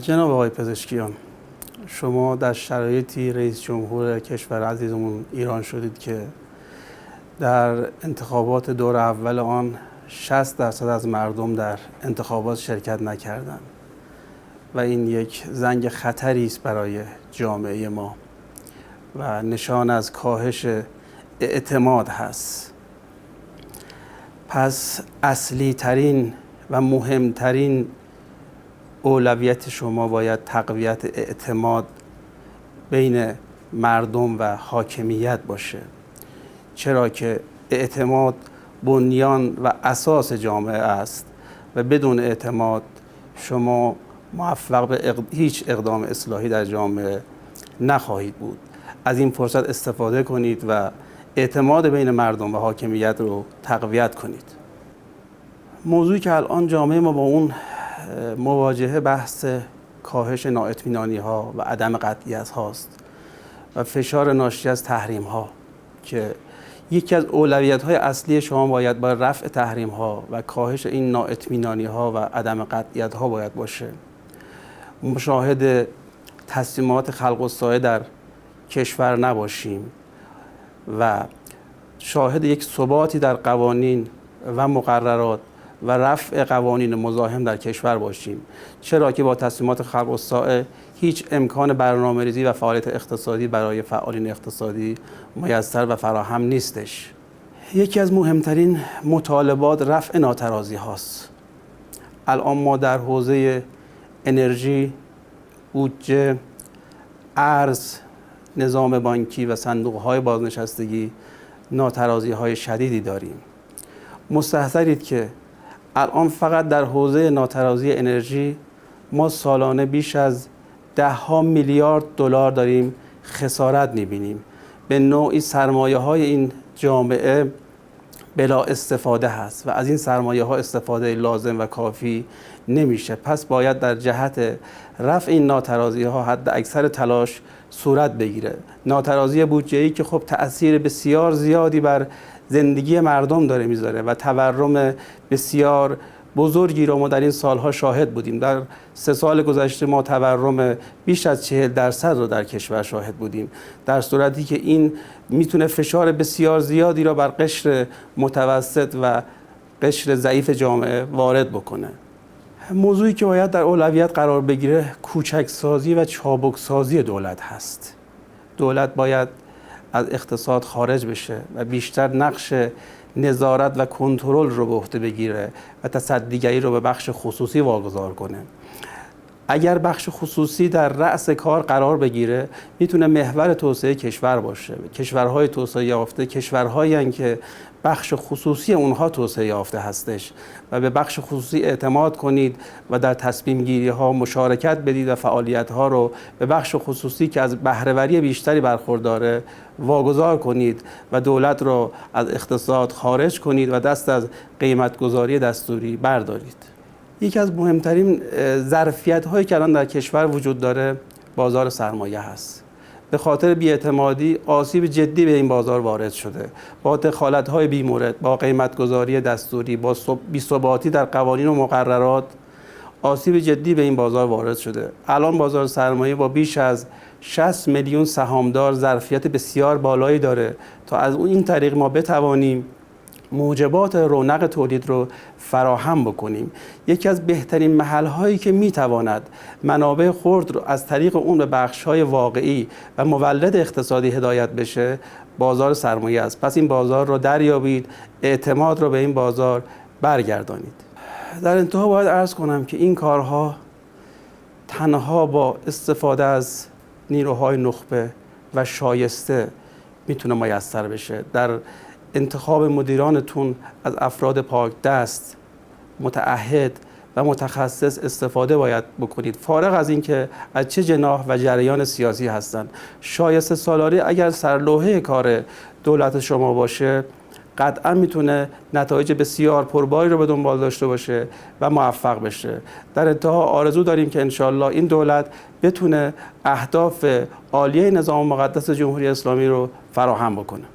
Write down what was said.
جناب آقای پزشکیان، شما در شرایطی رئیس جمهور کشور عزیزمون ایران شدید که در انتخابات دور اول آن 60% از مردم در انتخابات شرکت نکردند و این یک زنگ خطری است برای جامعه ما و نشان از کاهش اعتماد هست. پس اصلی ترین و مهمترین اولویت شما باید تقویت اعتماد بین مردم و حاکمیت باشه، چرا که اعتماد بنیان و اساس جامعه است و بدون اعتماد شما موفق به هیچ اقدام اصلاحی در جامعه نخواهید بود. از این فرصت استفاده کنید و اعتماد بین مردم و حاکمیت رو تقویت کنید. موضوعی که الان جامعه ما با اون مواجهه بحث کاهش نااطمینانی ها و عدم قطعیت هاست و فشار ناشی از تحریم ها که یکی از اولویت های اصلی شما باید با رفع تحریم ها و کاهش این نااطمینانی ها و عدم قطعیت ها باید باشه. مشاهد تصمیمات خلق الساعه در کشور نباشیم و شاهد یک ثباتی در قوانین و مقررات و رفع قوانین مزاحم در کشور باشیم، چرا که با تصمیمات خلق الساعه هیچ امکان برنامه‌ریزی و فعالیت اقتصادی برای فعالین اقتصادی میسر و فراهم نیستش. یکی از مهمترین مطالبات رفع ناترازی هاست. الان ما در حوزه انرژی، بودجه، ارز، نظام بانکی و صندوق‌های بازنشستگی ناترازی‌های شدیدی داریم. مستحضرید که الان فقط در حوزه ناترازی انرژی ما سالانه بیش از 10 میلیارد دلار داریم خسارت می‌بینیم. به نوعی سرمایه‌های این جامعه بلا استفاده هست و از این سرمایه‌ها استفاده لازم و کافی نمیشه. پس باید در جهت رفع این ناترازی‌ها حد اکثر تلاش صورت بگیره. ناترازی بودجه‌ای که خب تأثیر بسیار زیادی بر زندگی مردم داره میذاره و تورم بسیار بزرگی رو ما در این سالها شاهد بودیم. در 3 سال گذشته ما تورم بیش از 40% رو در کشور شاهد بودیم، در صورتی که این میتونه فشار بسیار زیادی رو بر قشر متوسط و قشر ضعیف جامعه وارد بکنه. موضوعی که باید در اولویت قرار بگیره کوچکسازی و چابکسازی دولت هست. دولت باید از اقتصاد خارج بشه و بیشتر نقش نظارت و کنترل رو به عهده بگیره و تصدیگری رو به بخش خصوصی واگذار کنه. اگر بخش خصوصی در رأس کار قرار بگیره میتونه محور توسعه کشور باشه. کشورهای توسعه یافته کشورهایی هستند که بخش خصوصی اونها توسعه یافته هستش و به بخش خصوصی اعتماد کنید و در تصمیم گیری ها مشارکت بدید و فعالیت ها رو به بخش خصوصی که از بهره‌وری بیشتری برخورداره واگذار کنید و دولت رو از اقتصاد خارج کنید و دست از قیمتگذاری دستوری بردارید. یکی از مهمترین ظرفیت‌هایی که الان در کشور وجود داره بازار سرمایه هست. به خاطر بی‌اعتمادی آسیب جدی به این بازار وارد شده. با دخالت‌های بی‌مورد، با قیمت‌گذاری دستوری، با بی‌ثباتی در قوانین و مقررات آسیب جدی به این بازار وارد شده. الان بازار سرمایه با بیش از 60 میلیون سهامدار ظرفیت بسیار بالایی داره تا از این طریق ما بتوانیم موجبات رونق تولید رو فراهم بکنیم. یکی از بهترین محل‌هایی که میتواند منابع خرد رو از طریق اون به بخش‌های واقعی و مولد اقتصادی هدایت بشه بازار سرمایه است. پس این بازار رو دریابید، اعتماد رو به این بازار برگردانید. در انتها باید عرض کنم که این کارها تنها با استفاده از نیروهای نخبه و شایسته میتونه میسر بشه. در انتخاب مدیرانتون از افراد پاک دست، متعهد و متخصص استفاده باید بکنید، فارغ از اینکه از چه جناح و جریان سیاسی هستند. شایسته سالاری اگر سرلوحه کار دولت شما باشه قطعا میتونه نتایج بسیار پرباری رو به دنبال داشته باشه و موفق بشه. در انتها آرزو داریم که انشالله این دولت بتونه اهداف عالیه نظام مقدس جمهوری اسلامی رو فراهم بکنه.